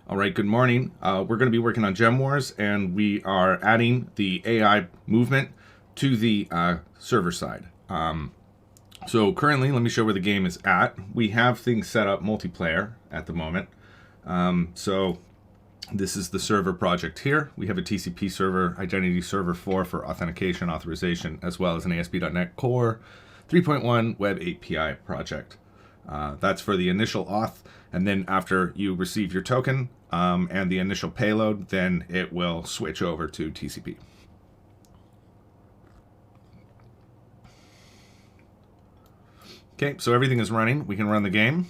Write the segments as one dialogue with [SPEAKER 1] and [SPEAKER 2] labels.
[SPEAKER 1] All right, good morning. We're going to be working on Gem Wars, and we are adding the AI movement to the server side. So currently, let me show where the game is at. We have things set up multiplayer at the moment. So this is the server project here. We have a TCP server, identity server 4 for authentication, authorization, as well as an ASP.NET Core 3.1 WebAPI project. That's for the initial auth, and then after you receive your token and the initial payload, then it will switch over to TCP. Okay, so everything is running. We can run the game.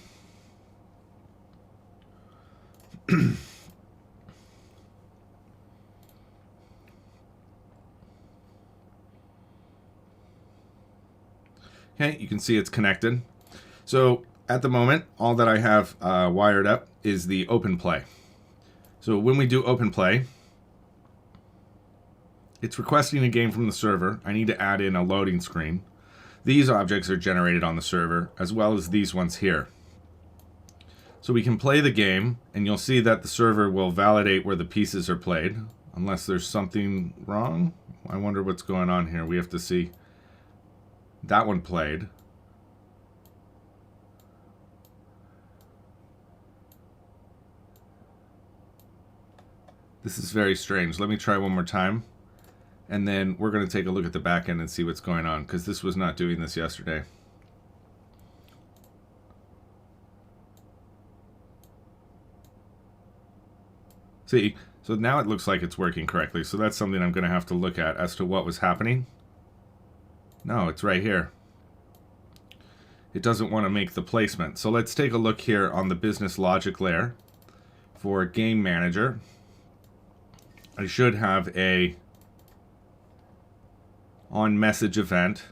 [SPEAKER 1] Okay, you can see it's connected. So at the moment, all that I have wired up is the open play. So when we do open play, it's requesting a game from the server. I need to add in a loading screen. These objects are generated on the server, as well as these ones here. So we can play the game, and you'll see that the server will validate where the pieces are played, unless there's something wrong. I wonder what's going on here. We have to see. That one played. This is very strange. Let me try one more time. And then we're going to take a look at the back end and see what's going on, because this was not doing this yesterday. See, so now it looks like it's working correctly. So that's something I'm going to have to look at as to what was happening. No, it's right here. It doesn't want to make the placement. So let's take a look here on the business logic layer for game manager. I should have a on message event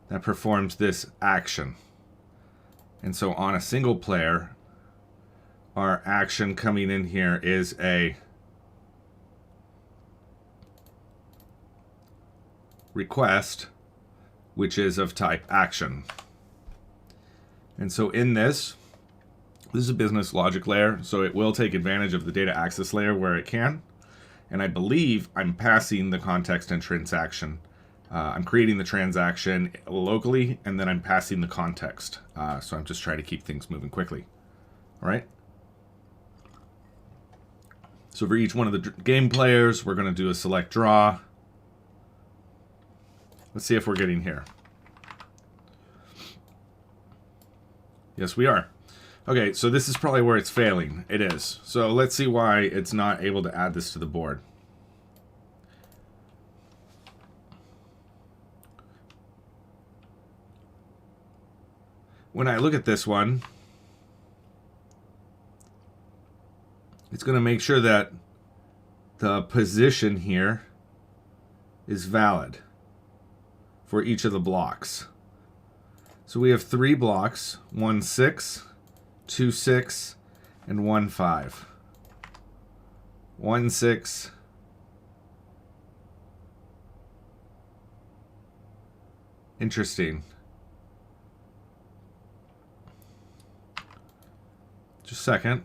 [SPEAKER 1] that performs this action. And so on a single player, our action coming in here is a request, which is of type action. And so in this is a business logic layer, so it will take advantage of the data access layer where it can. And I believe I'm passing the context and transaction. I'm creating the transaction locally, and then I'm passing the context. So I'm just trying to keep things moving quickly. All right. So for each one of the game players, we're going to do a select draw. Let's see if we're getting here. Yes, we are. Okay, so this is probably where it's failing. It is. So let's see why it's not able to add this to the board. When I look at this one, it's going to make sure that the position here is valid for each of the blocks. So we have 3 blocks, 1 6, 2 6, and 1 5. 1 6. Interesting. Just a second.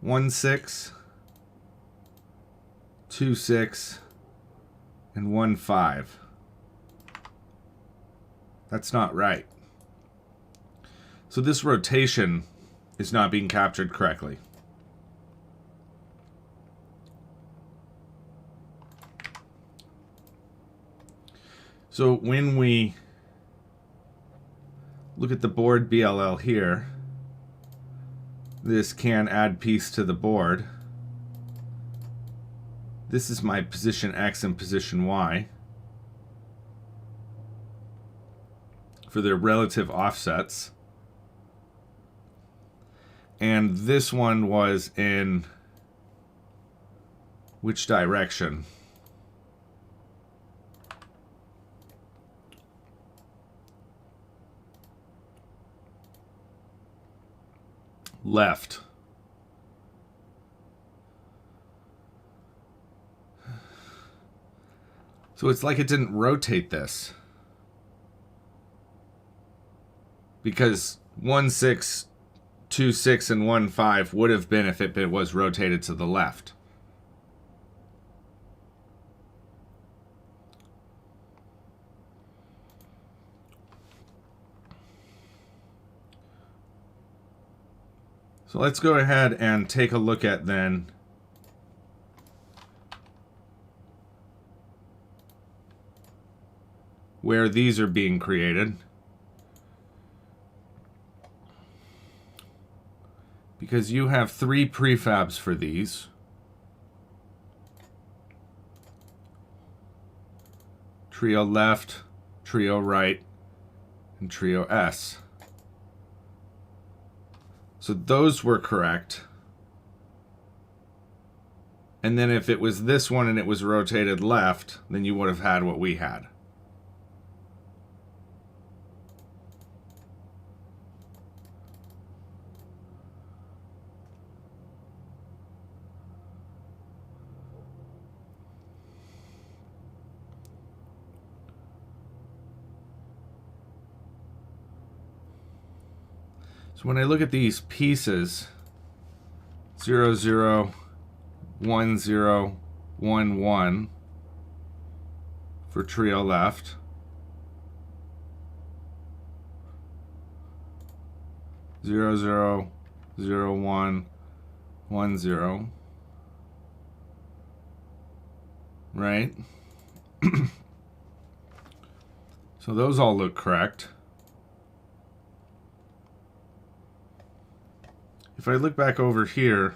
[SPEAKER 1] One 6, 2 6, and 1 5. That's not right. So this rotation is not being captured correctly. So when we look at the board BLL here, this can add piece to the board. This is my position X and position Y for their relative offsets. And this one was in which direction? Left. So it's like it didn't rotate this. because 1, 6, 2, 6, and 1, 5 would have been if it was rotated to the left. So let's go ahead and take a look at then where these are being created. Because you have 3 prefabs for these. Trio left, trio right, and trio S. So those were correct. And then if it was this one and it was rotated left, then you would have had what we had. So when I look at these pieces, 0, 0, 1, 0, 1, 1 for trio left, 0, 0, 0, 1, 1, 0, right? So those all look correct. If I look back over here,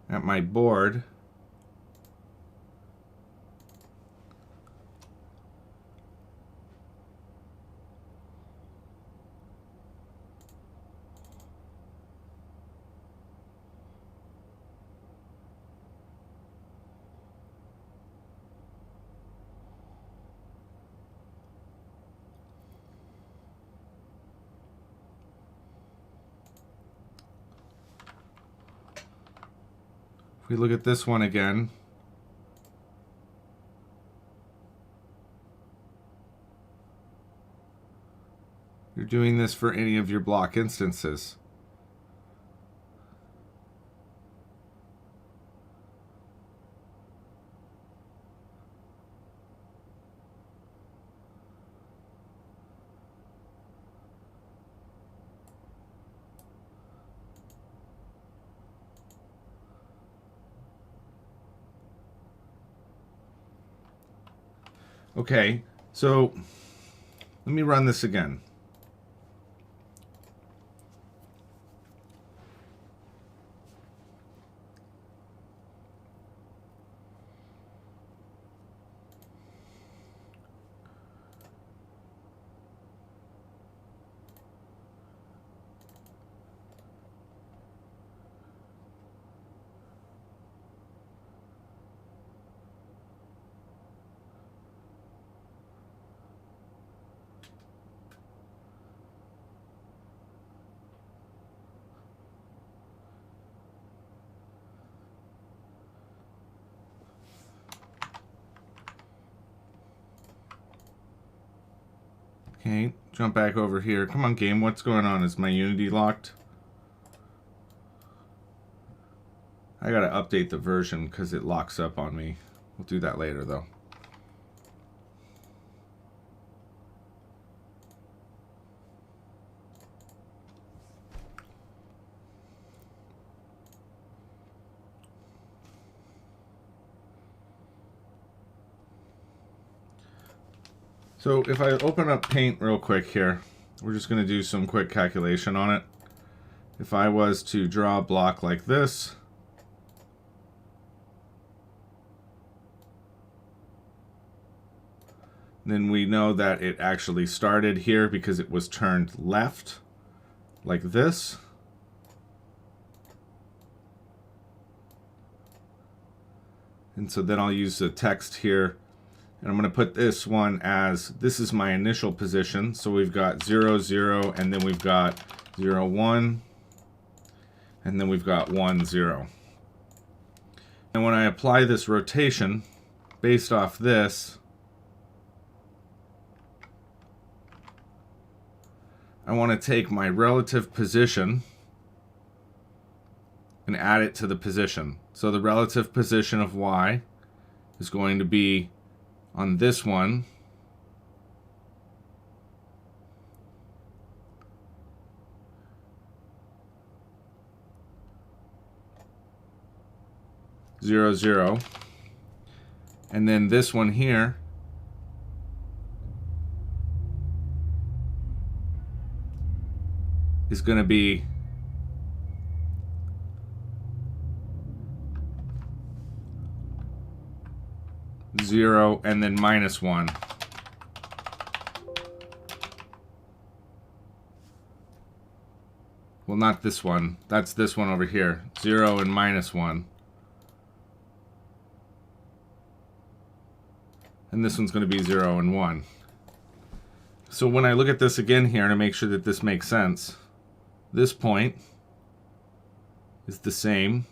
[SPEAKER 1] at my board, if we look at this one again, you're doing this for any of your block instances. Okay, so let me run this again. Okay, jump back over here. Come on, game, what's going on? Is my Unity locked? I gotta update the version because it locks up on me. We'll do that later, though. So if I open up Paint real quick here, we're just going to do some quick calculation on it. If I was to draw a block like this, then we know that it actually started here because it was turned left, like this. And so then I'll use the text here. And I'm going to put this one as, this is my initial position. So we've got 0, 0, and then we've got 0, 1, and then we've got 1, 0. And when I apply this rotation based off this, I want to take my relative position and add it to the position. So the relative position of y is going to be on this one, zero, zero, and then this one here is going to be zero and then minus one. Well, not this one. That's this one over here. 0 and minus 1. And this one's going to be 0 and 1. So when I look at this again here to make sure that this makes sense, this point is the same.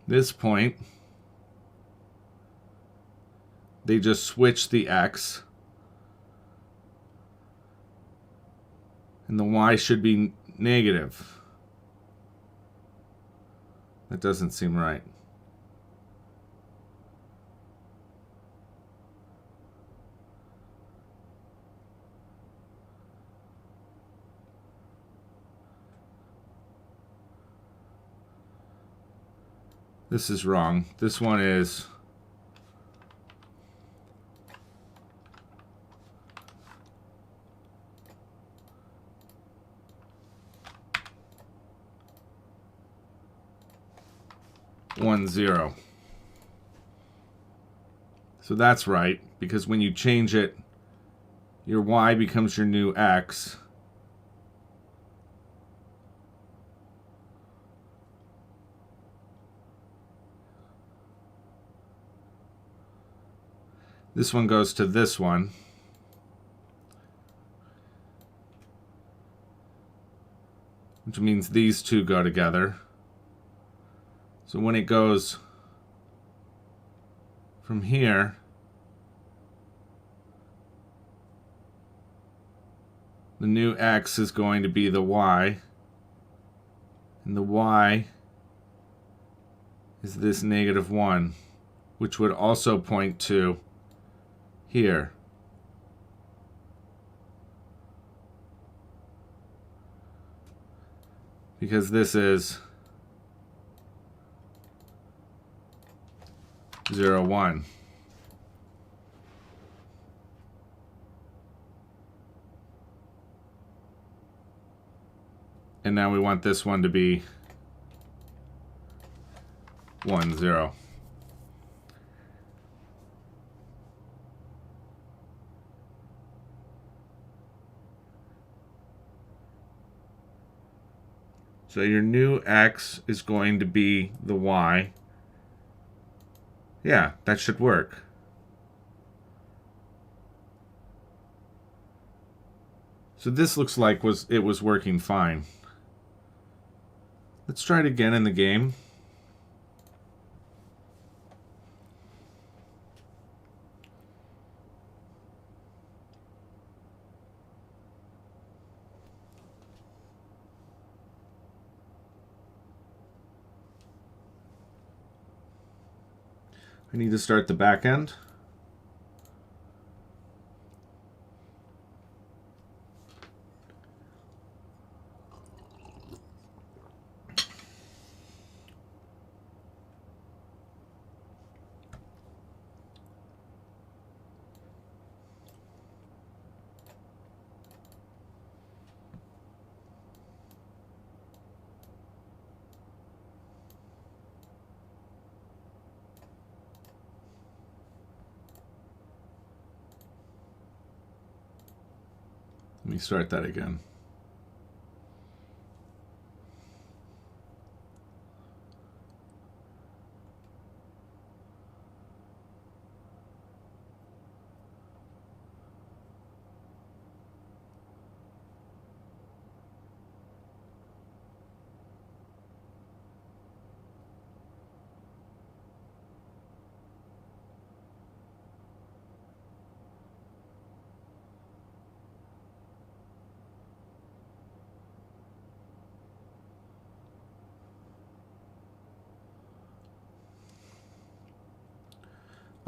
[SPEAKER 1] This point, they just switch the x, and the y should be negative. That doesn't seem right. This is wrong. This one is one, 0. So that's right, because when you change it, your y becomes your new x. This one goes to this one. Which means these two go together. So when it goes from here, the new x is going to be the y, and the y is this negative 1, which would also point to here. Because this is 0, 1. And now we want this one to be 1, 0. So your new x is going to be the y. Yeah, that should work. So this looks like it was working fine. Let's try it again in the game. I need to start the back end. Let me start that again.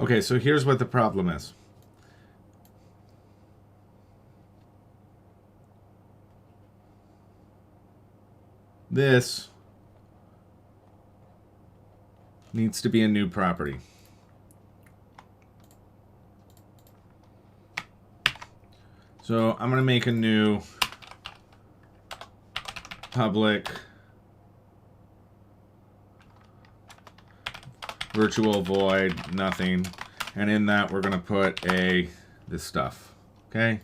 [SPEAKER 1] Okay, so here's what the problem is. This needs to be a new property. So I'm going to make a new public virtual void nothing, and in that we're going to put this stuff. Okay.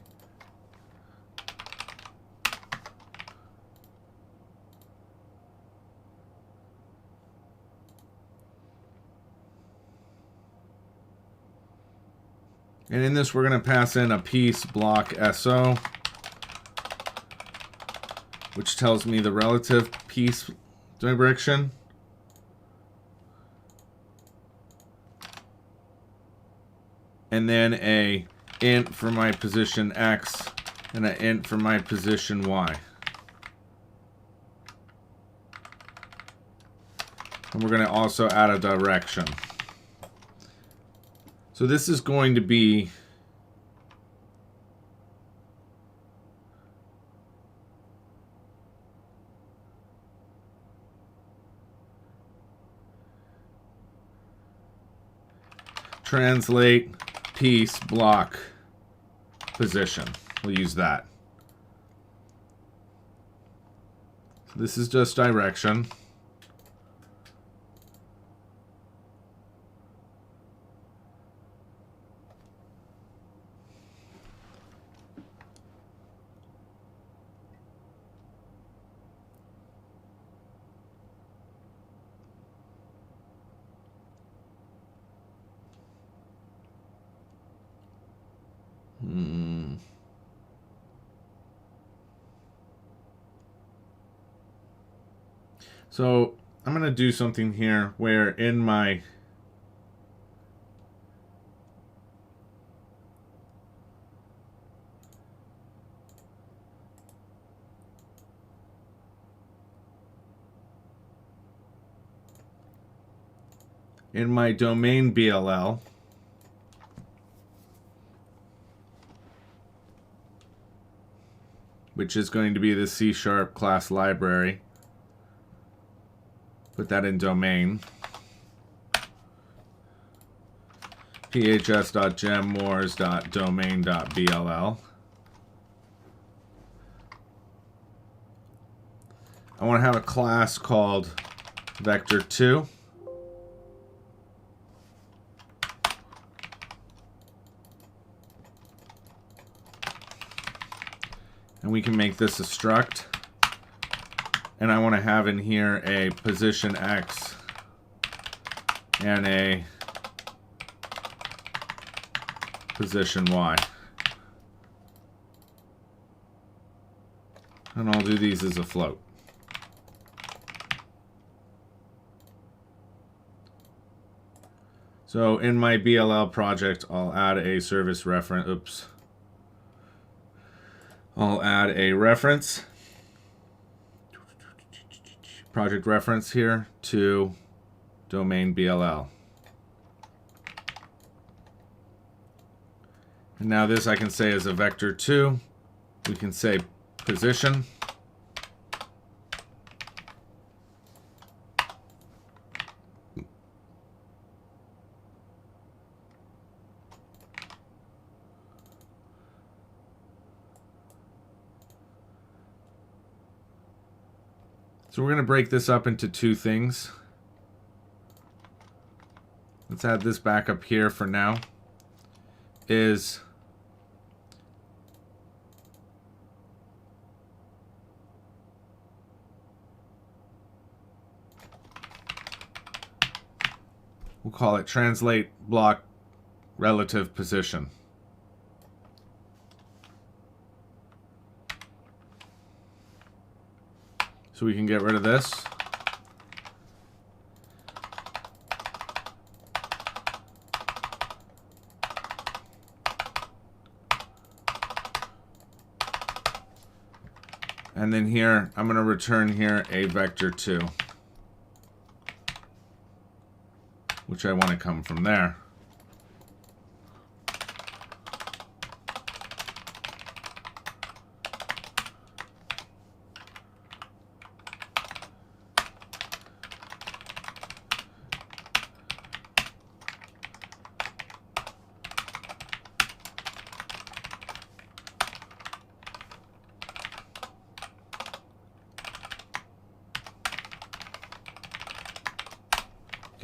[SPEAKER 1] And in this, we're going to pass in a piece block SO, which tells me the relative piece direction. And then a int for my position X and an int for my position Y. And we're going to also add a direction. So this is going to be translate piece block position. We'll use that. So this is just direction. So I'm going to do something here where in my domain BLL, which is going to be the C# class library, put that in domain. phs.gemmors.domain.bll. I want to have a class called vector2. And we can make this a struct. And I want to have in here a position X and a position Y. And I'll do these as a float. So in my BLL project, I'll add a service reference. Oops. I'll add a reference, project reference here to domain BLL. And now this I can say is a vector2. We can say position. So we're going to break this up into two things. Let's add this back up here for now. Is we'll call it translate block relative position. So we can get rid of this. And then here, I'm going to return here a vector2, which I want to come from there.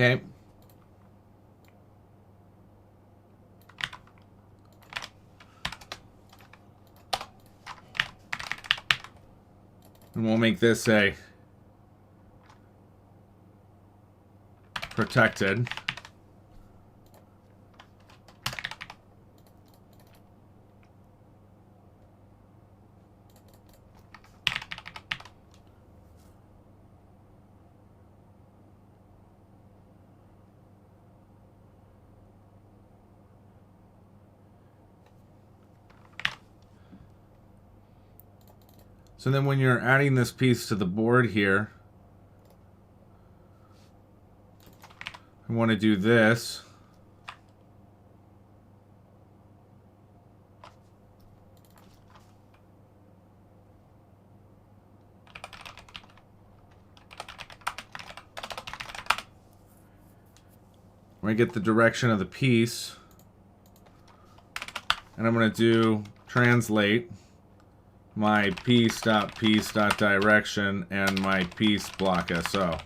[SPEAKER 1] Okay. And we'll make this a protected. So then when you're adding this piece to the board here, I want to do this. Where I get the direction of the piece. And I'm going to do translate my piece.piece.direction and my piece block SO.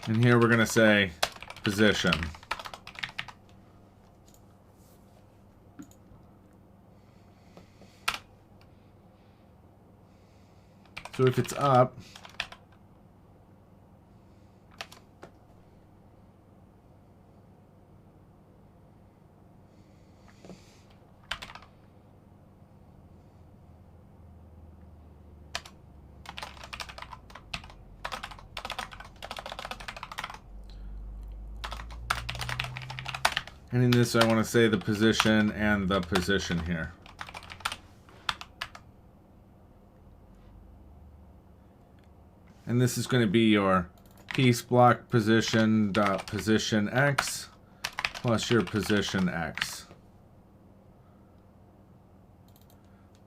[SPEAKER 1] And here we're going to say position. So if it's up, and in this I want to say the position and the position here. And this is going to be your piece block position dot position X plus your position X.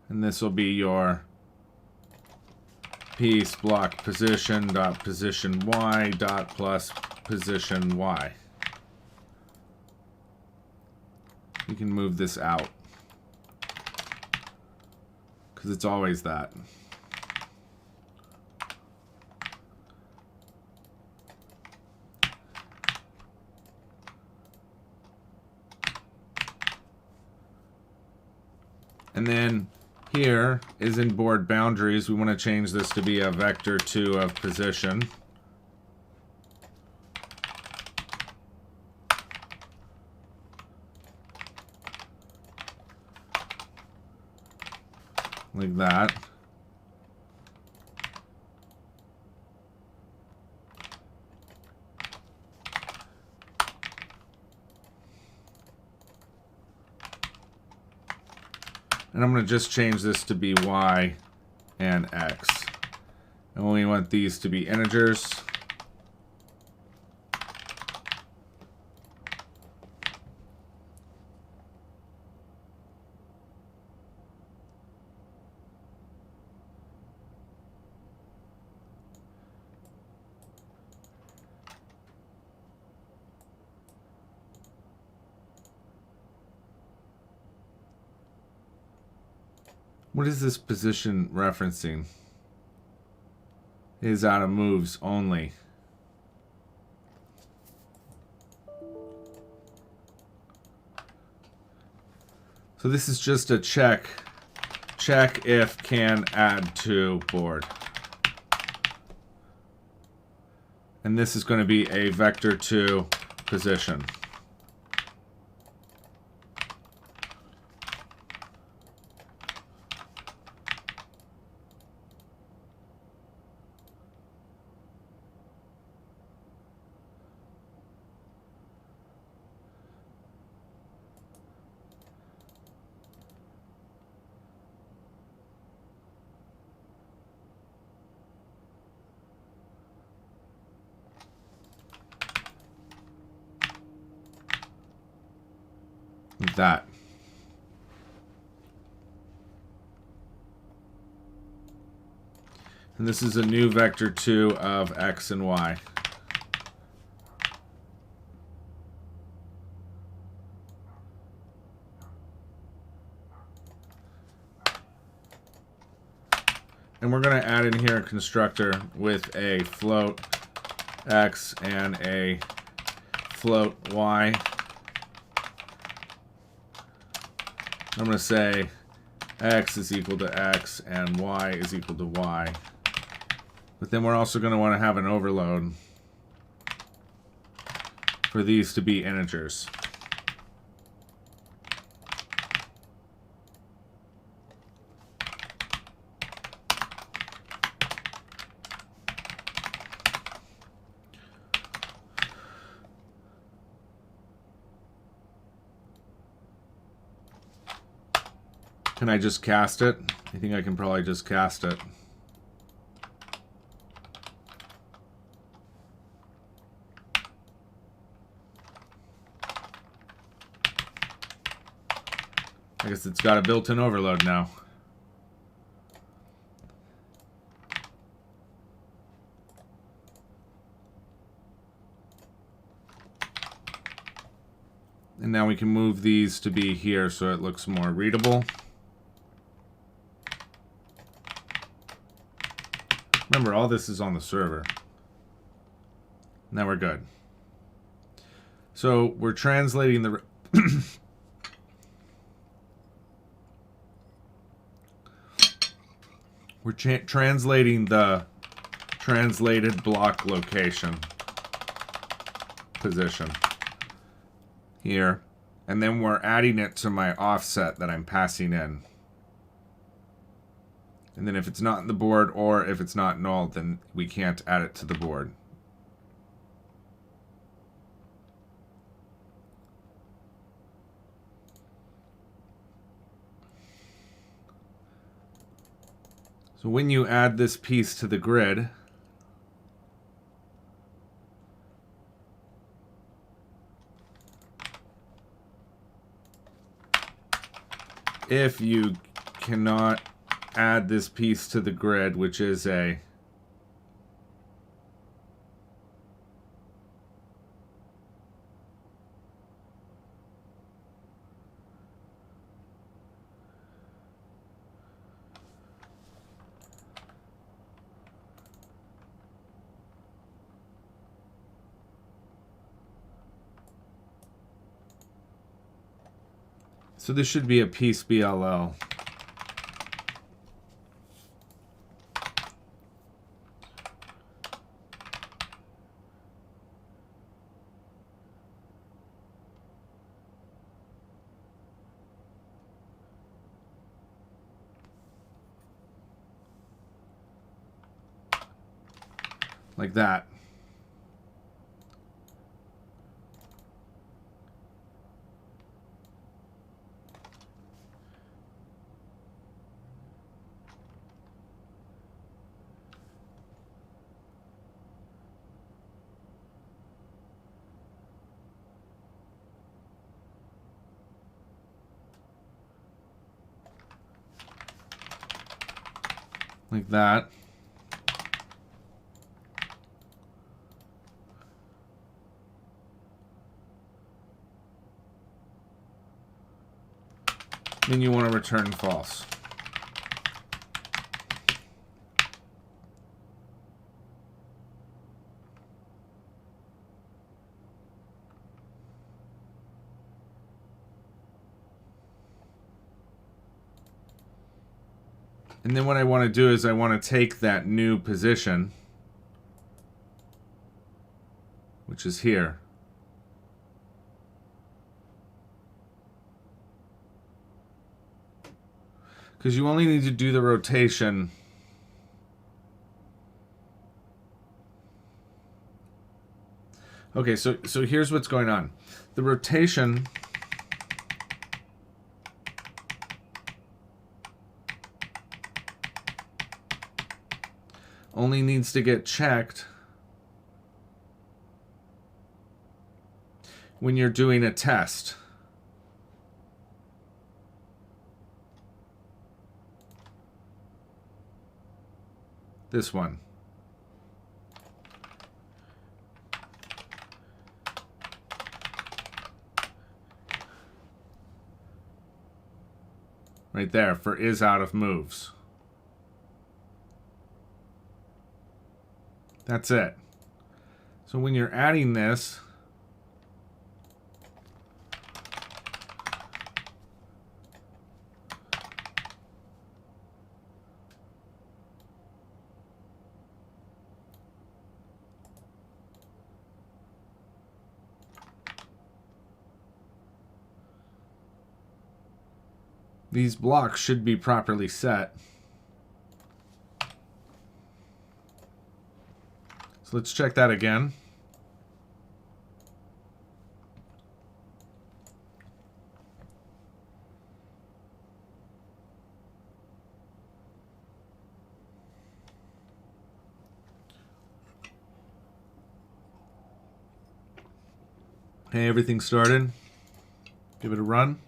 [SPEAKER 1] And this will be your piece block position dot position Y dot plus position Y. You can move this out because it's always that. And then here is in board boundaries. We want to change this to be a vector 2 of position. Like that. And I'm going to just change this to be Y and X. And we want these to be integers. What is this position referencing? It is out of moves only. So this is just a check. Check if can add to board. And this is going to be a vector 2 position. Like that. And this is a new vector 2 of X and Y. And we're going to add in here a constructor with a float x and a float y. I'm going to say x is equal to x and y is equal to y. But then we're also going to want to have an overload for these to be integers. Can I just cast it? I think I can probably just cast it. I guess it's got a built-in overload now. And now we can move these to be here so it looks more readable. Remember, all this is on the server. Now we're good. So we're translating the translating the translated block location position here, and then we're adding it to my offset that I'm passing in. And then if it's not in the board or if it's not null, then we can't add it to the board. So when you add this piece to the grid, if you cannot add this piece to the grid, which is a so this should be a piece BLL. Like that. Like that. Then you want to return false. And then what I want to do is I want to take that new position, which is here, because you only need to do the rotation okay, so here's what's going on. The rotation only needs to get checked when you're doing a test. This one. Right there for is out of moves. That's it. So when you're adding this, these blocks should be properly set. So let's check that again. Hey, everything started. Give it a run.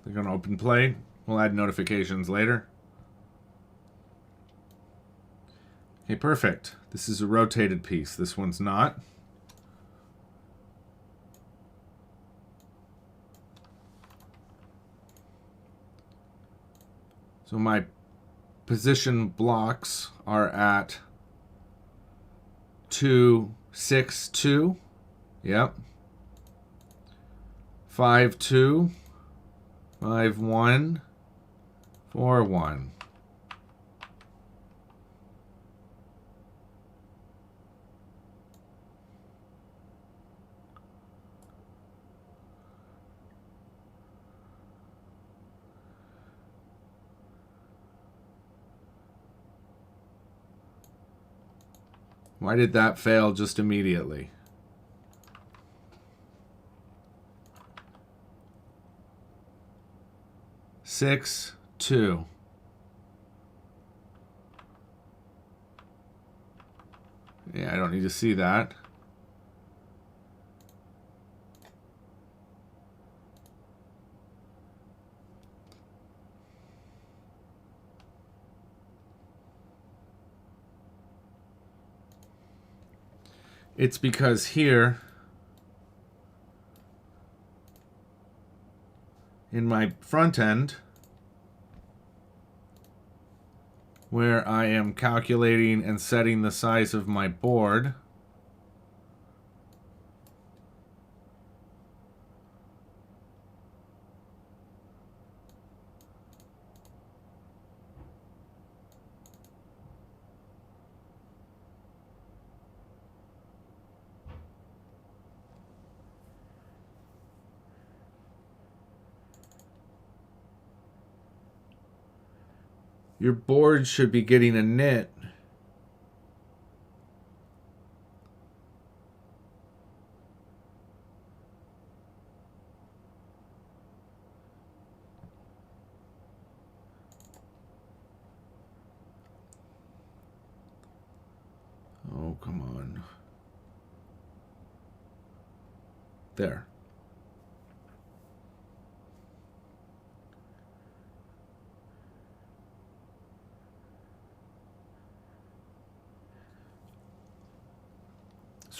[SPEAKER 1] They're going to open play. We'll add notifications later. Okay, perfect. This is a rotated piece. This one's not. So my position blocks are at 2, 6, 2. Yep. 5, 2. 5, 1. 4, 1. Why did that fail just immediately? Six, 2. Yeah, I don't need to see that. It's because here in my front end, where I am calculating and setting the size of my board, your board should be getting a nit oh, come on. There.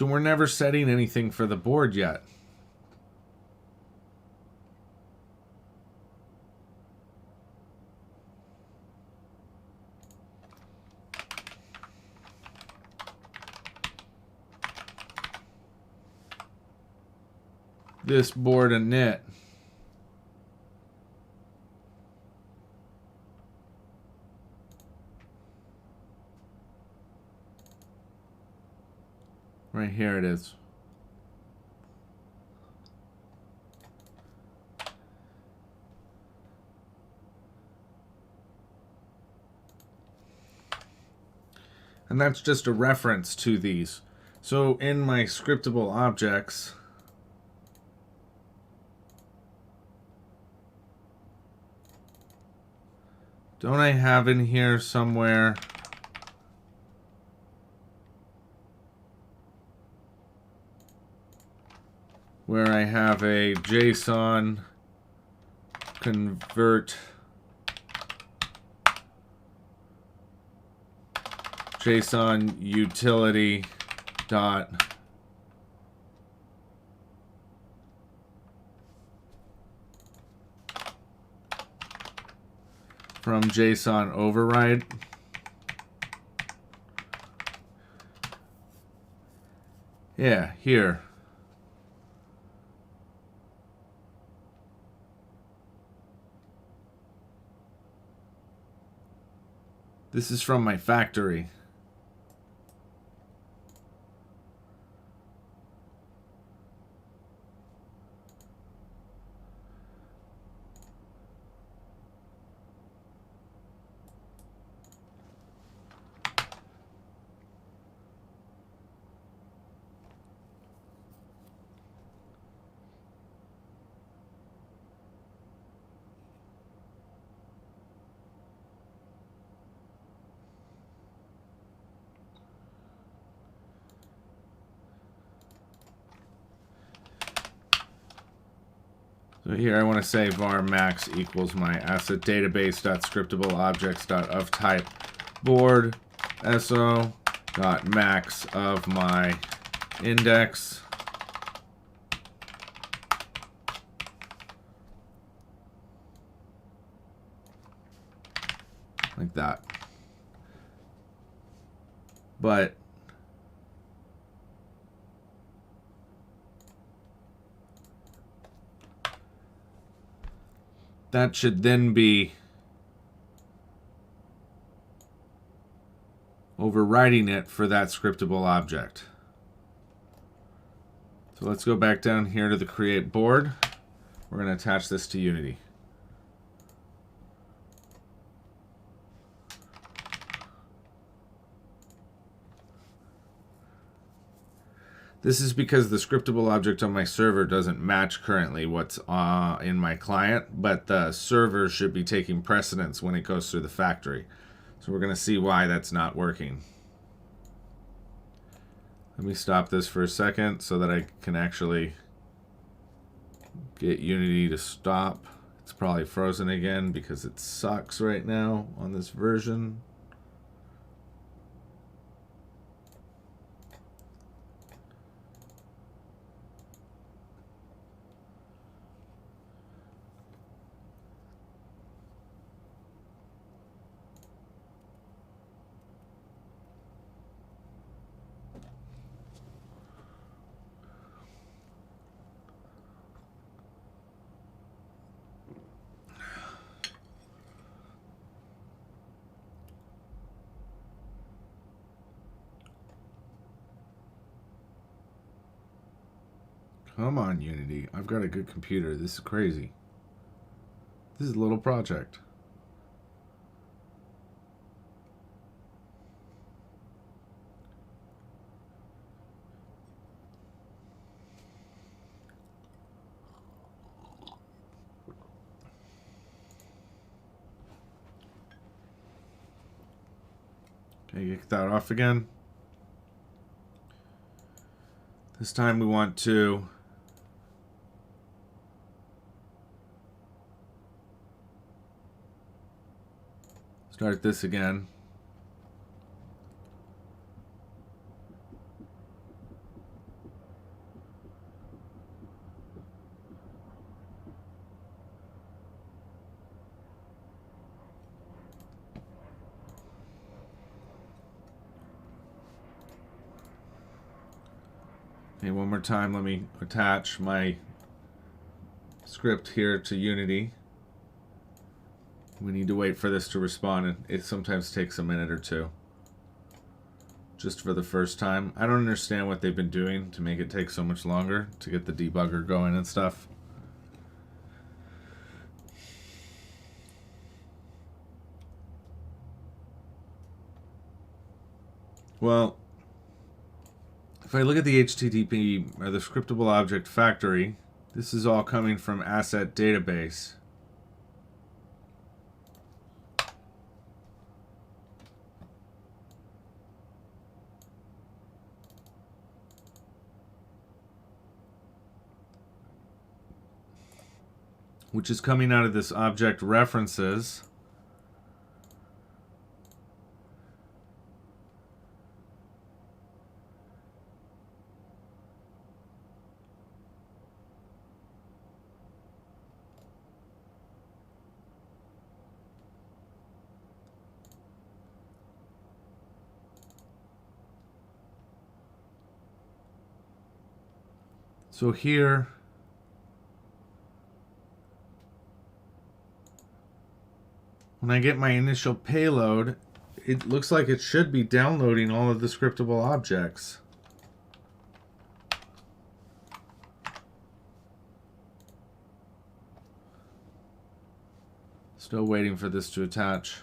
[SPEAKER 1] So we're never setting anything for the board yet. This board and knit. Right here it is. And that's just a reference to these. So in my scriptable objects, don't I have in here somewhere where I have a JSON convert JSON utility dot from JSON override. Yeah, here. This is from my factory. So here I want to say var max equals my asset database.scriptableobjects.oftype board so dot max of my index like that. But that should then be overriding it for that scriptable object. So let's go back down here to the create board. We're going to attach this to Unity. This is because the scriptable object on my server doesn't match currently what's in my client, but the server should be taking precedence when it goes through the factory. So we're going to see why that's not working. Let me stop this for a second so that I can actually get Unity to stop. It's probably frozen again because it sucks right now on this version. Come on, Unity. I've got a good computer. This is crazy. This is a little project. Okay, get that off again. This time we want to start this again. Okay, one more time, let me attach my script here to Unity. We need to wait for this to respond, and it sometimes takes a minute or two. Just for the first time. I don't understand what they've been doing to make it take so much longer to get the debugger going and stuff. Well, if I look at the HTTP, or the scriptable object factory, this is all coming from asset database. Which is coming out of this object references. So here, when I get my initial payload, it looks like it should be downloading all of the scriptable objects. Still waiting for this to attach.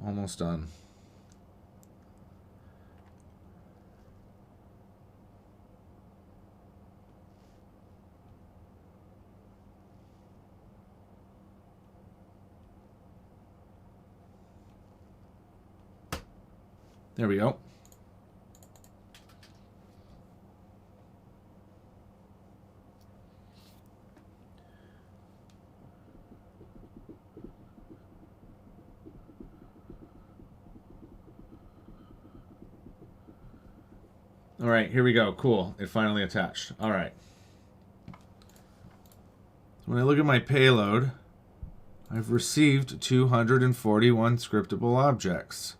[SPEAKER 1] Almost done. There we go. All right, here we go. Cool. It finally attached. All right. So when I look at my payload, I've received 241 scriptable objects.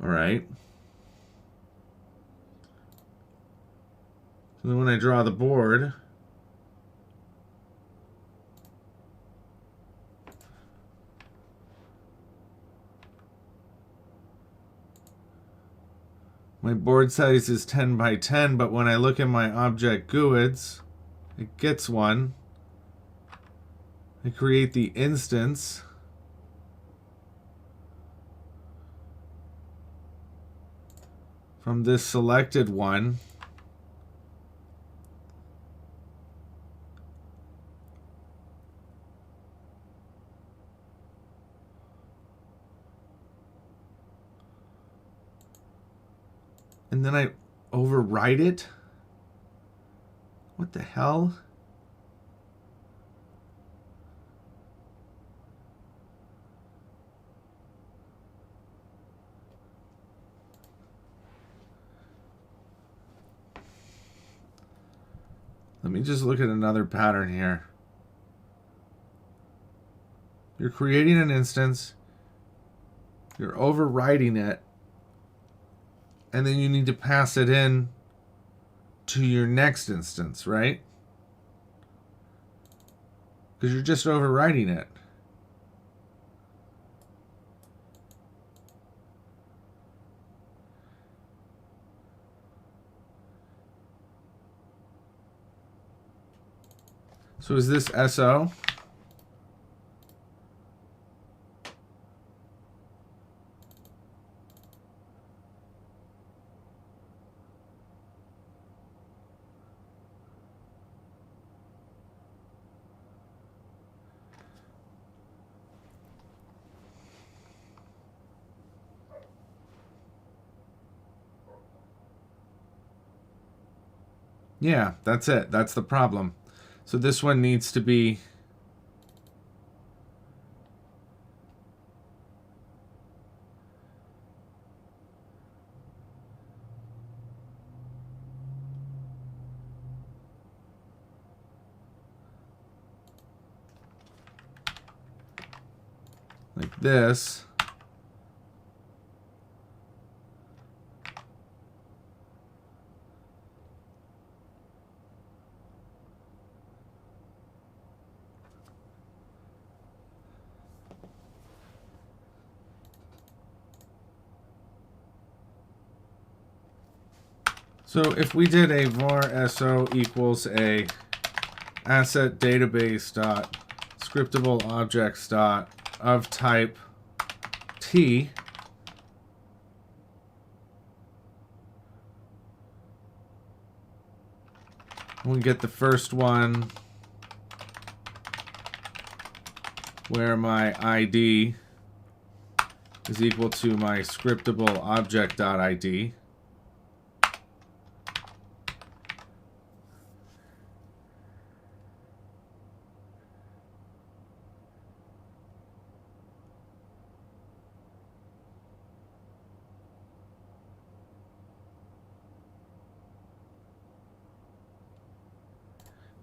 [SPEAKER 1] All right. So then when I draw the board, my board size is 10 by 10, but when I look at my object GUIDs, it gets one. I create the instance. From this selected one. And then I overwrite it. What the hell? Let me just look at another pattern here. You're creating an instance, you're overwriting it, and then you need to pass it in to your next instance, right? Because you're just overwriting it. So is this SO? Yeah, that's it. That's the problem. So this one needs to be like this. So if we did a var so equals a asset database dot scriptable objects dot of type t, we get the first one where my ID is equal to my scriptable object.id.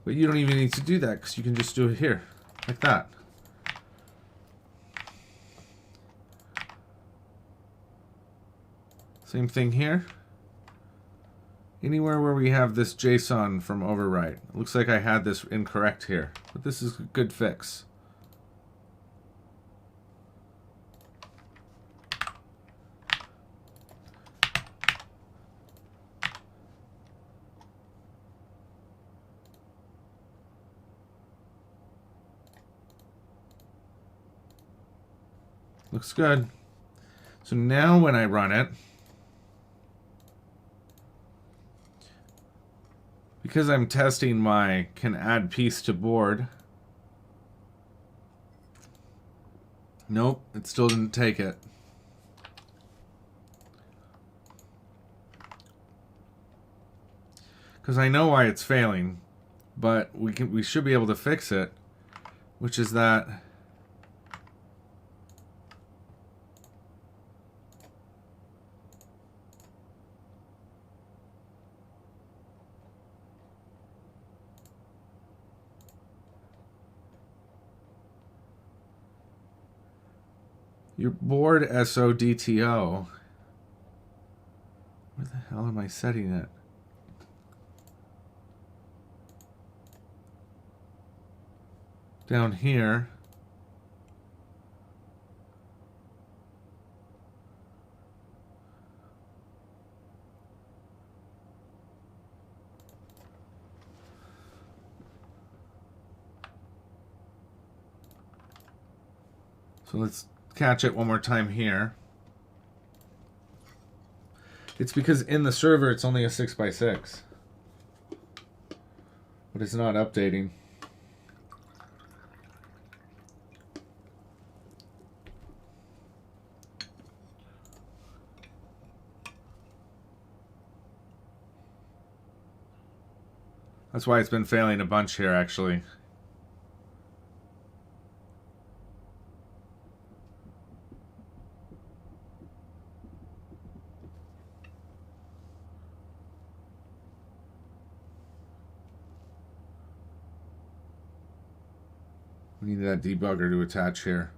[SPEAKER 1] But you don't even need to do that because you can just do it here, like that. Same thing here. Anywhere where we have this JSON from overwrite. It looks like I had this incorrect here, but this is a good fix. Looks good. So now when I run it, because I'm testing my can add piece to board, nope, it still didn't take it. Because I know why it's failing, but we should be able to fix it, which is that your board SODTO. Where the hell am I setting it? Down here. So let's catch it one more time here. It's because in the server it's only a 6x6. But it's not updating. That's why it's been failing a bunch here, actually. We need that debugger to attach here.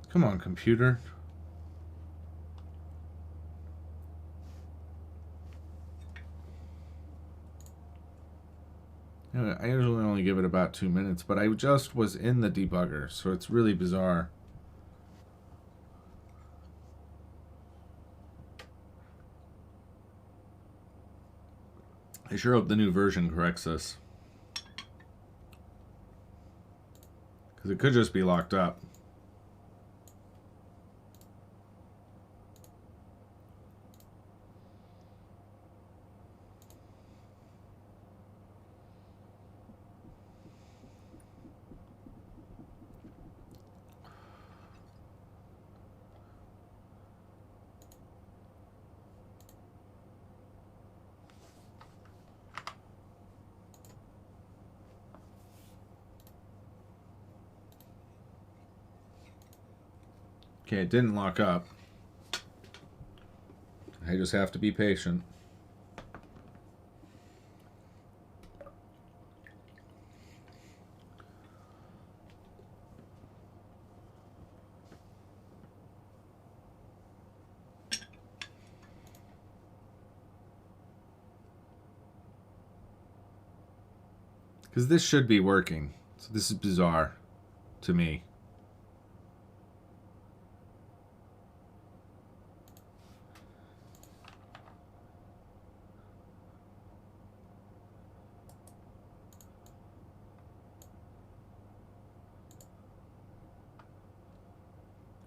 [SPEAKER 1] Come on, computer. I usually only give it about 2 minutes, but I just was in the debugger, so it's really bizarre. I sure hope the new version corrects this. Because it could just be locked up. Okay, it didn't lock up. I just have to be patient. Because this should be working. So this is bizarre to me.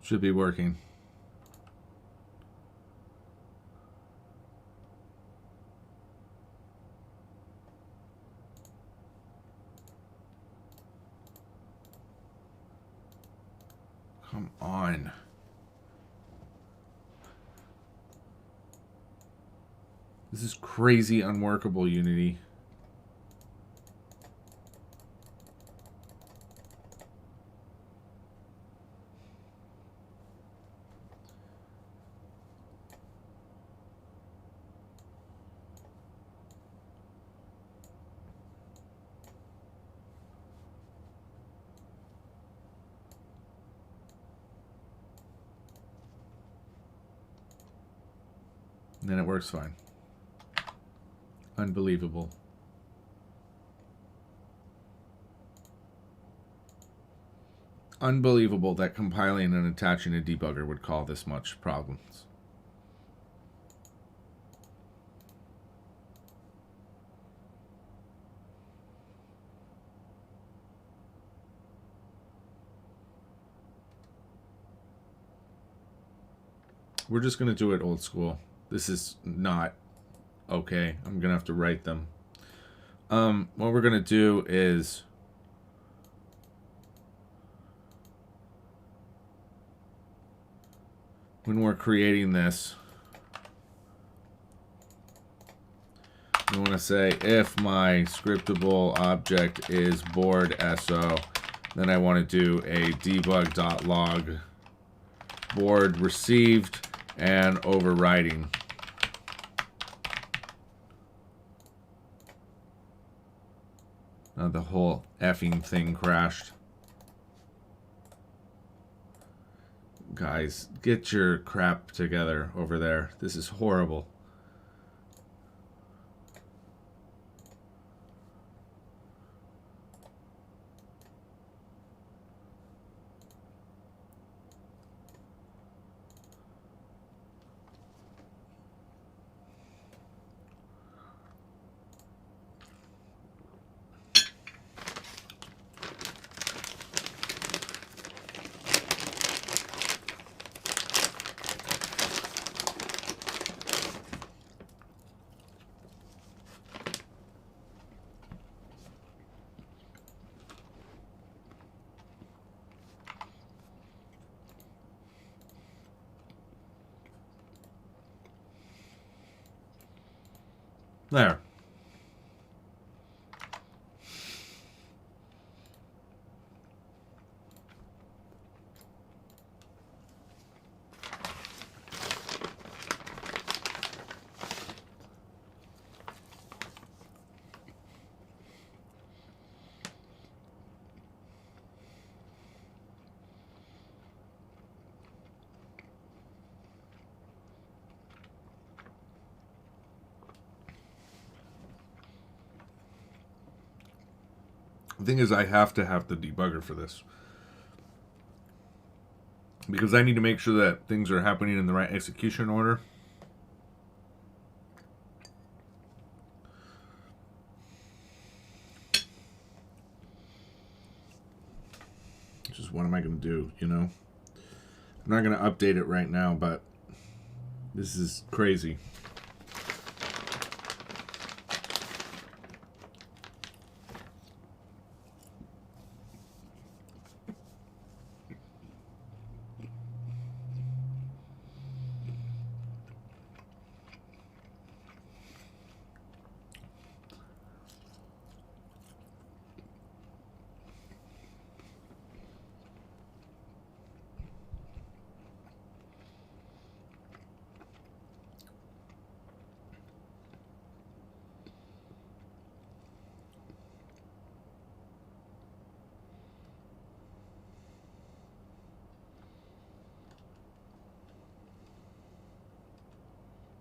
[SPEAKER 1] Should be working. Come on. This is crazy unworkable, Unity. And then it works fine. Unbelievable. Unbelievable that compiling and attaching a debugger would cause this much problems. We're just going to do it old school. This is not okay. I'm going to have to write them. What we're going to do is when we're creating this, we want to say if my scriptable object is board SO, then I want to do a debug.log board received and overriding. Now the whole effing thing crashed. Guys, get your crap together over there. This is horrible. There. The thing is, I have to have the debugger for this. Because I need to make sure that things are happening in the right execution order. Just what am I going to do, you know? I'm not going to update it right now, but this is crazy.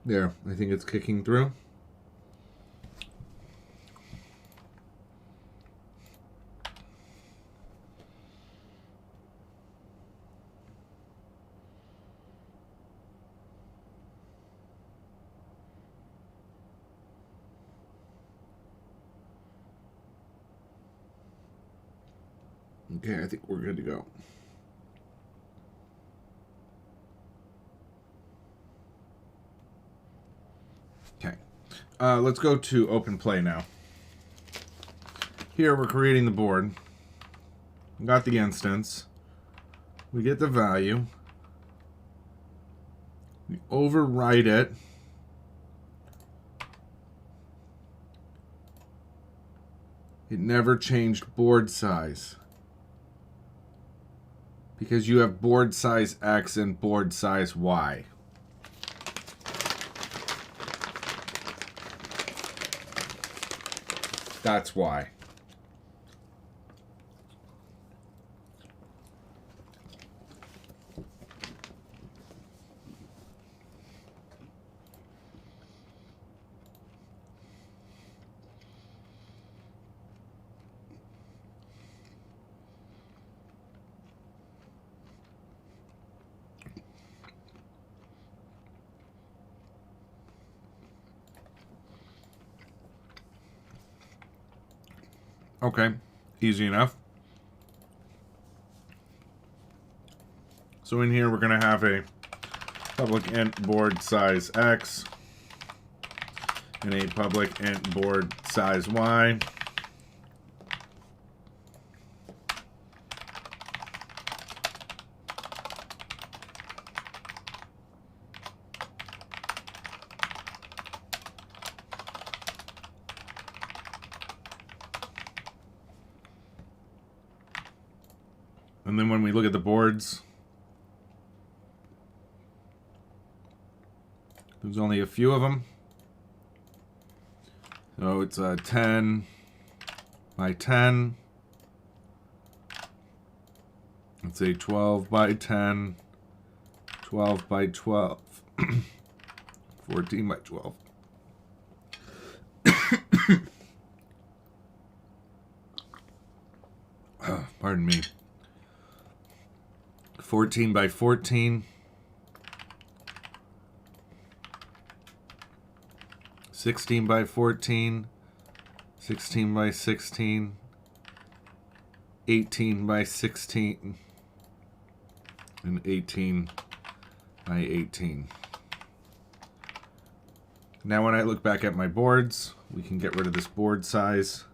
[SPEAKER 1] There, I think it's kicking through. Okay, I think we're good to go. Okay. Let's go to open play now. Here we're creating the board. We got the instance. We get the value. We overwrite it. It never changed board size, because you have board size X and board size Y. That's why. Okay, easy enough. So in here we're going to have a public int board size X and a public int board size Y. And then when we look at the boards, there's only a few of them. So it's a 10 by 10. It's a 12 by 10, 12 by 12, 14 by 12. Pardon me. 14 by 14, 16 by 14, 16 by 16, 18 by 16, and 18 by 18. Now when I look back at my boards, we can get rid of this board size.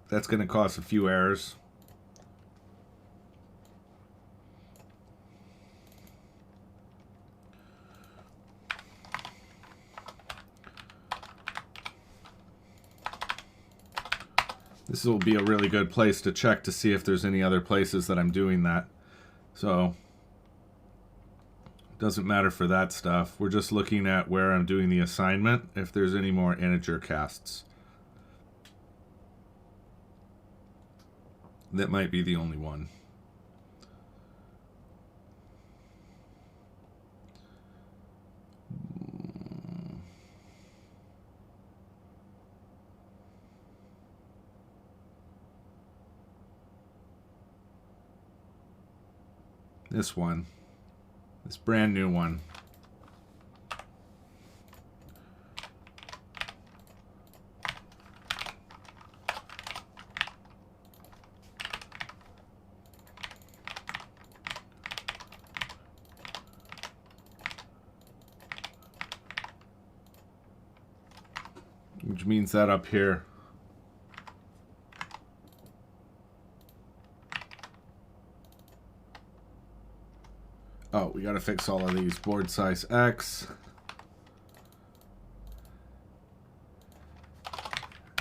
[SPEAKER 1] That's going to cause a few errors. This will be a really good place to check to see if there's any other places that I'm doing that. So, it doesn't matter for that stuff. We're just looking at where I'm doing the assignment, if there's any more integer casts. That might be the only one. This one. This brand new one. Which means that up here we got to fix all of these. Board size X,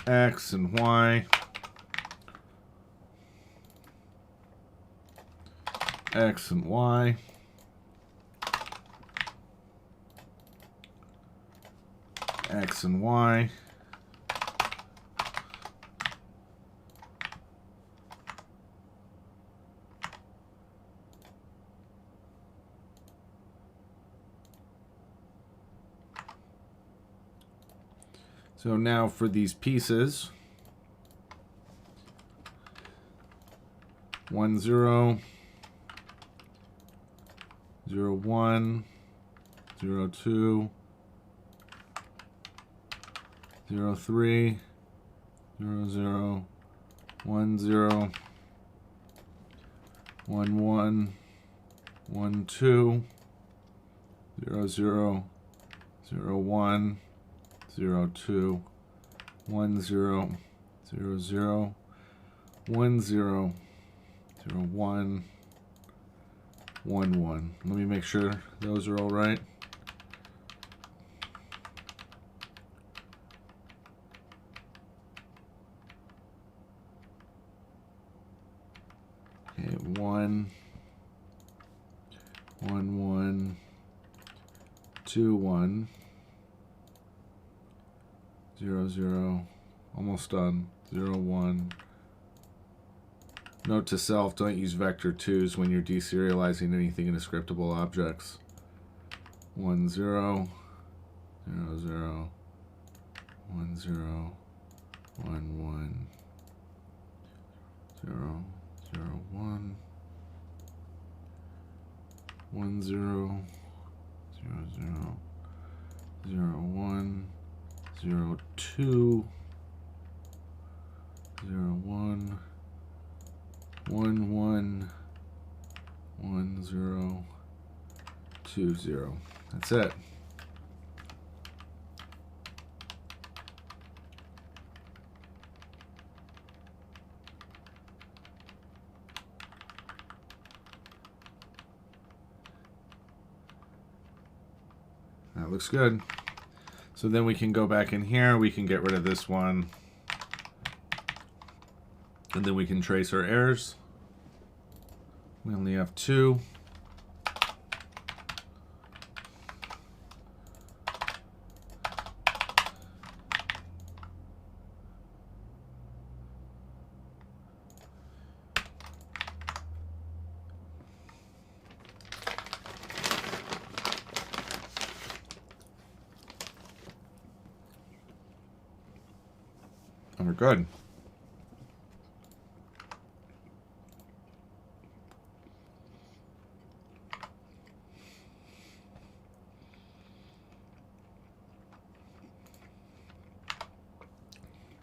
[SPEAKER 1] X and Y, X and Y, X and Y, so now for these pieces, 1 0, 0 1, 0 2, 0 3, 0 0, 1 0, 1 1, 1 2, 0, 0, 0, 1, 0, 2, 1, 0, 0, 0, 1, 0, 0, 1, 1, 1. Let me make sure those are all right. Okay, 1, 1, 1, 2, 1, 0, 0, almost done, 0, 1. Note to self, don't use vector 2s when you're deserializing anything in scriptable objects. 1, 0, 0, 0, 1, 0, 1, 1, 0, 0, 1, 1, 0, 0, 0, 0, 1, 0, 2, 0, 1, 1, 1, 1, 0, 2, 0. That's it. That looks good. So then we can go back in here, we can get rid of this one, and then we can trace our errors. We only have 2. And we're good.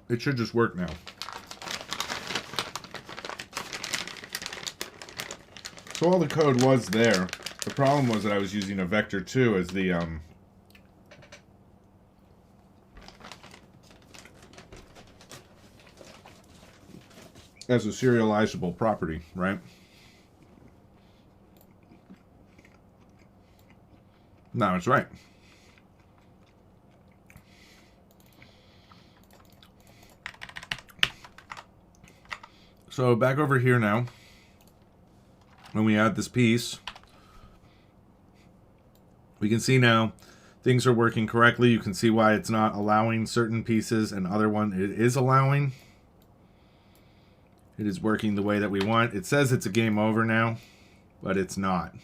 [SPEAKER 1] It should just work now. So all the code was there. The problem was that I was using a vector 2 as the as a serializable property, right? No, it's right. So back over here now, when we add this piece, we can see now things are working correctly. You can see why it's not allowing certain pieces and other one it is allowing. It is working the way that we want. It says it's a game over now, but it's not.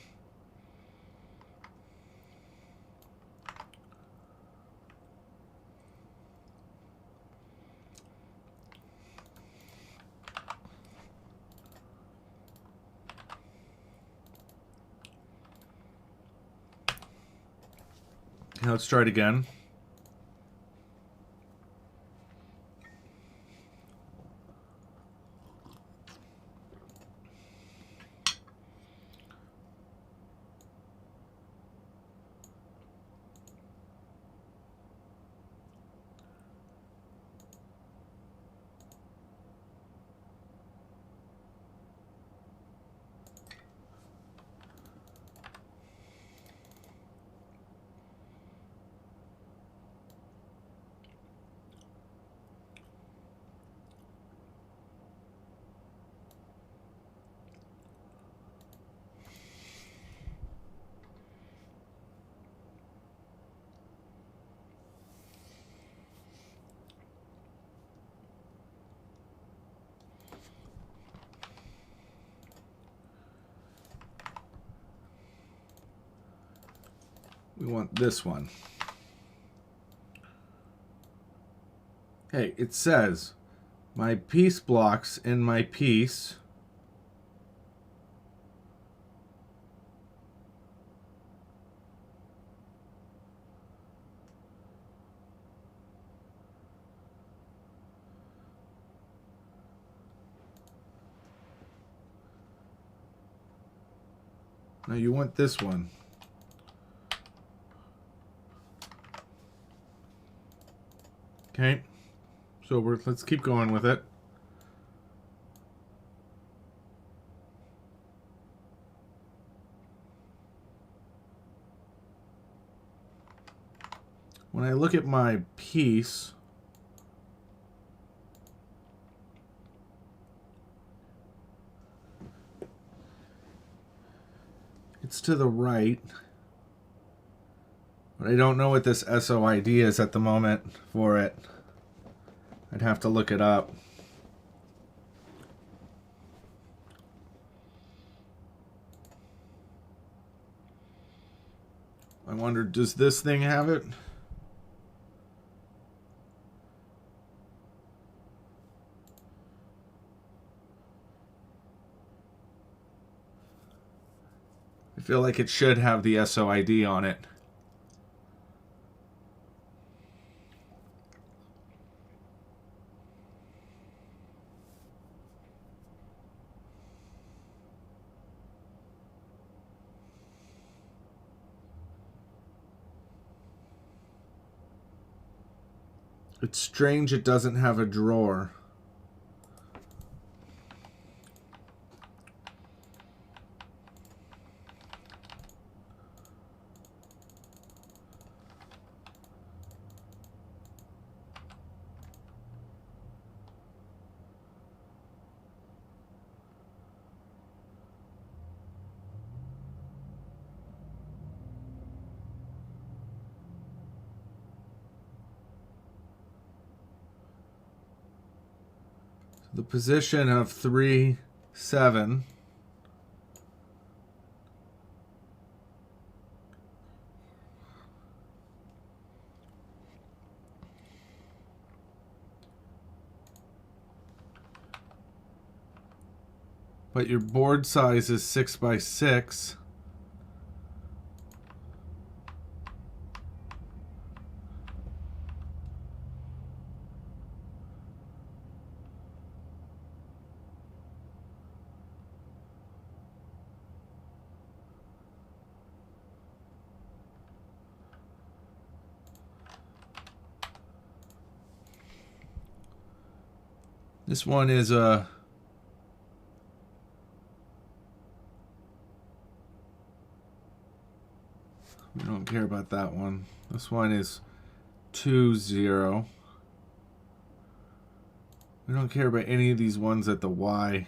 [SPEAKER 1] Now let's try it again. We want this one. Hey, it says my piece blocks in my piece now you want this one. Okay, so let's keep going with it. When I look at my piece, it's to the right, but I don't know what this SOID is at the moment for it. I'd have to look it up. I wonder, does this thing have it? I feel like it should have the SOID on it. It's strange it doesn't have a drawer. The position of 3, 7. But your board size is 6 by 6. This one is a we don't care about that one. This one is 2, 0. We don't care about any of these ones at the Y.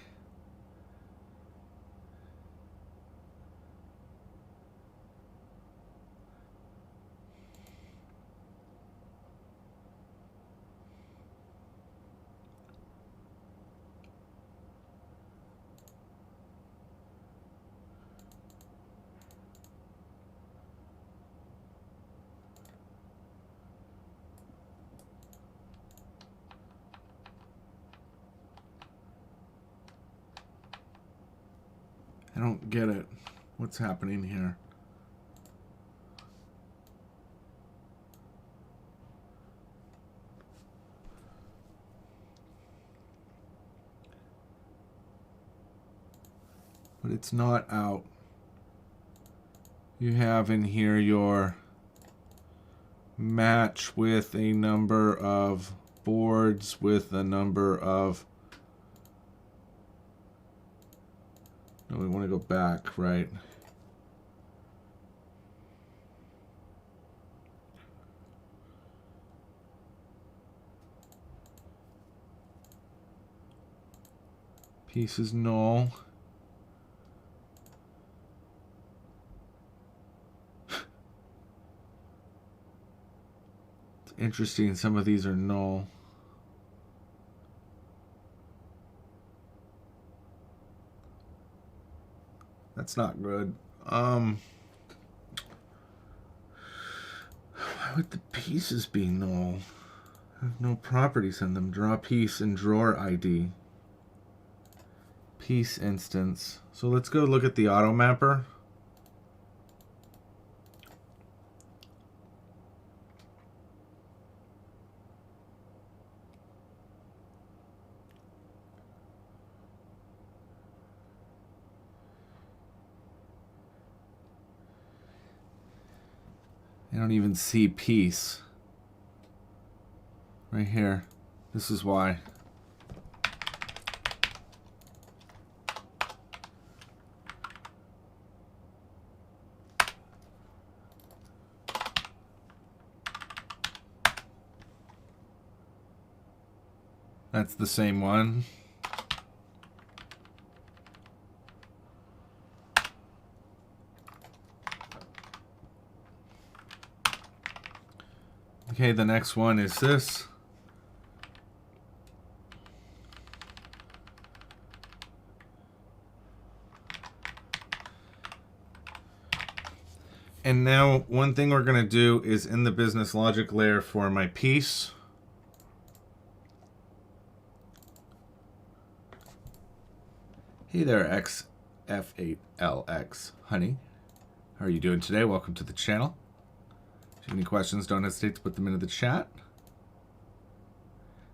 [SPEAKER 1] I don't get it. What's happening here? But it's not out. You have in here your match with a number of boards with a number of... No, we want to go back, right? Piece is null. It's interesting, some of these are null. That's not good. Why would the pieces be null? I have no properties in them. Draw piece and drawer ID. Piece instance. So let's go look at the auto mapper. I don't even see piece. right here. This is why. That's the same one. Okay, the next one is this. And now one thing we're going to do is in the business logic layer for my piece. Hey there, XF8LX, honey. How are you doing today? Welcome to the channel. If you have any questions, don't hesitate to put them into the chat.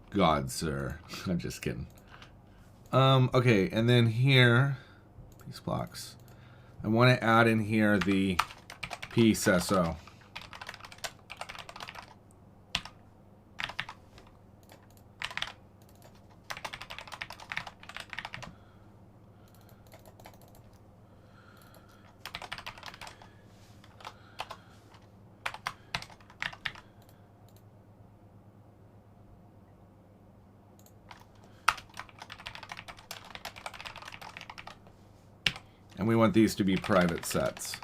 [SPEAKER 1] God, sir. I'm just kidding. Okay, and then here, piece blocks. I want to add in here the piece SO. And we want these to be private sets.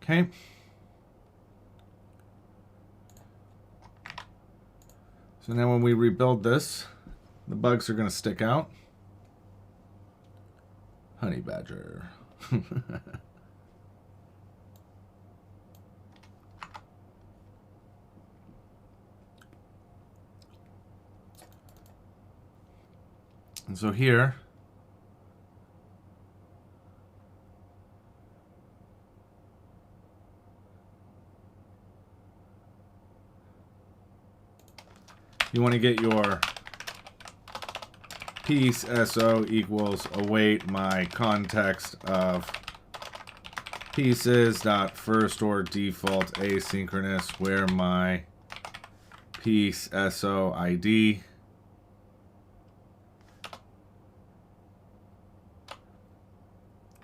[SPEAKER 1] Okay. So now when we rebuild this, the bugs are going to stick out. Honey badger. And so here, you want to get your piece SO equals await my context of pieces dot first or default asynchronous where my piece SO ID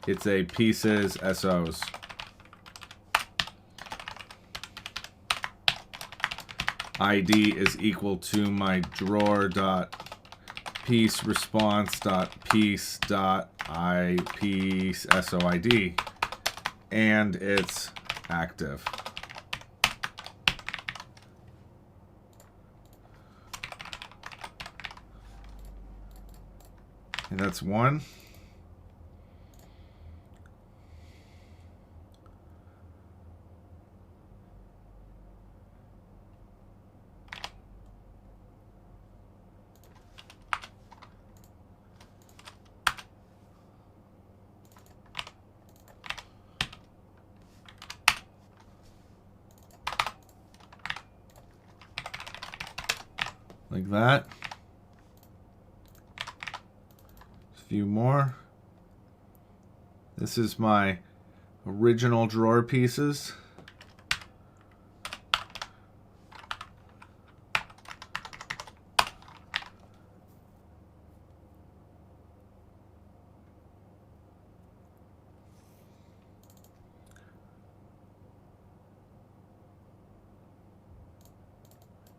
[SPEAKER 1] it's a pieces SOs. ID is equal to my drawer dot piece response dot piece dot I piece SOID, and it's active. And that's one. Like that. A few more. This is my original drawer pieces.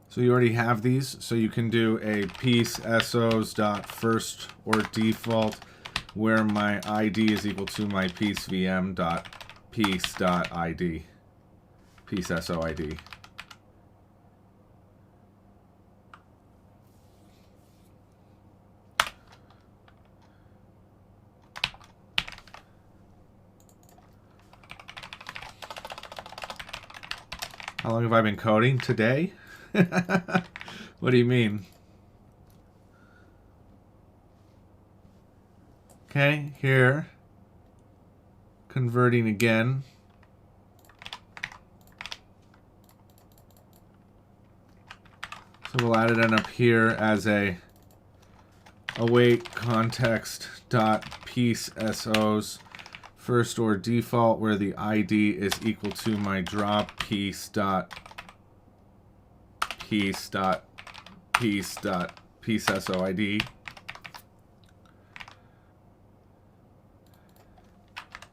[SPEAKER 1] So you already have these, so you can do a piece SOs dot first or default where my ID is equal to my piece VM dot piece dot ID, piece SO ID. How long have I been coding? Today? What do you mean? Okay, here, converting again. So we'll add it in up here as a await context dot piece SOs first or default where the ID is equal to my drop piece dot piece.soid.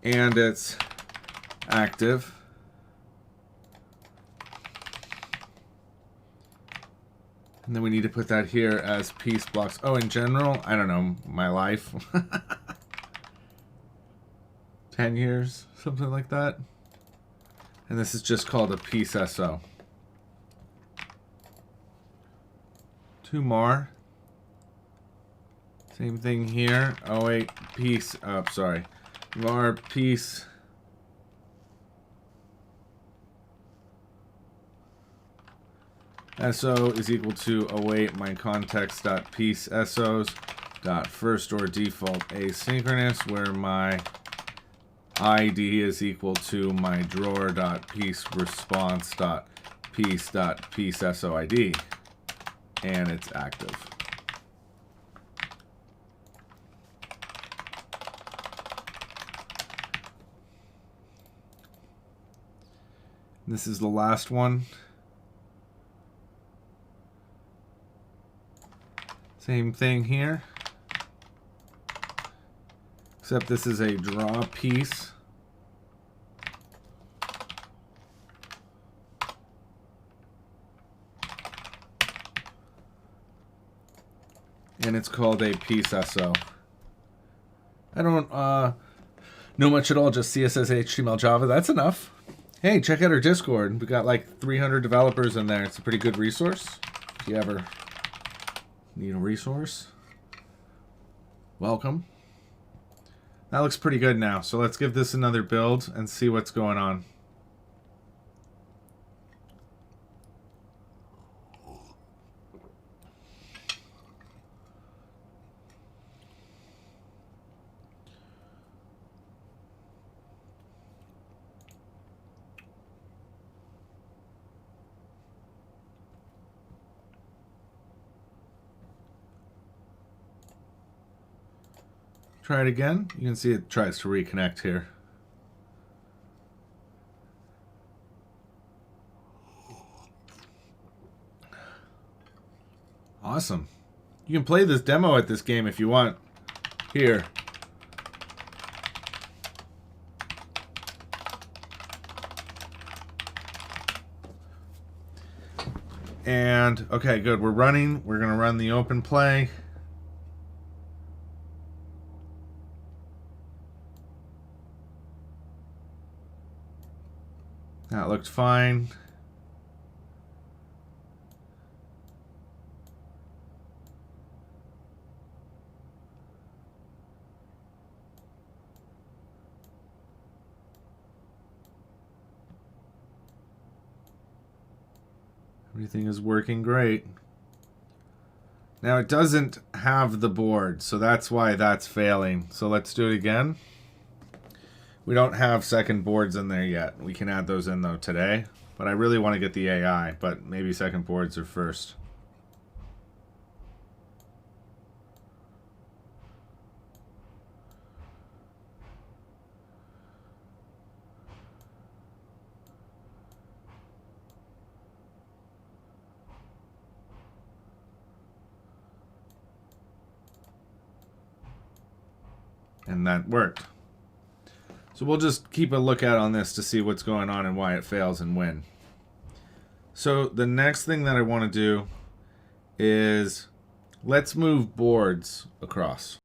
[SPEAKER 1] And it's active. And then we need to put that here as piece blocks. Oh, in general, I don't know, my life. 10 years, something like that. And this is just called a piece SO. 2 more. Same thing here. Oh wait, piece, oh sorry. var piece SO is equal to await my context dot piece SOs dot first or default asynchronous, where my ID is equal to my drawer dot piece response dot piece SOID, and it's active. This is the last one. Same thing here, except this is a draw piece. And it's called a piece SO. I don't know much at all, just CSS, HTML, Java. That's enough. Hey, check out our Discord. We got like 300 developers in there. It's a pretty good resource. If you ever need a resource, welcome. That looks pretty good now. So let's give this another build and see what's going on. Try it again. You can see it tries to reconnect here. Awesome. You can play this demo at this game if you want. Here. And, okay, good. We're running. We're going to run the open play. That looked fine. Everything is working great. Now it doesn't have the board, so that's why that's failing. So let's do it again. We don't have second boards in there yet. We can add those in though today, but I really want to get the AI, but maybe second boards are first. And that worked. So we'll just keep a lookout on this to see what's going on and why it fails and when. So the next thing that I want to do is let's move boards across.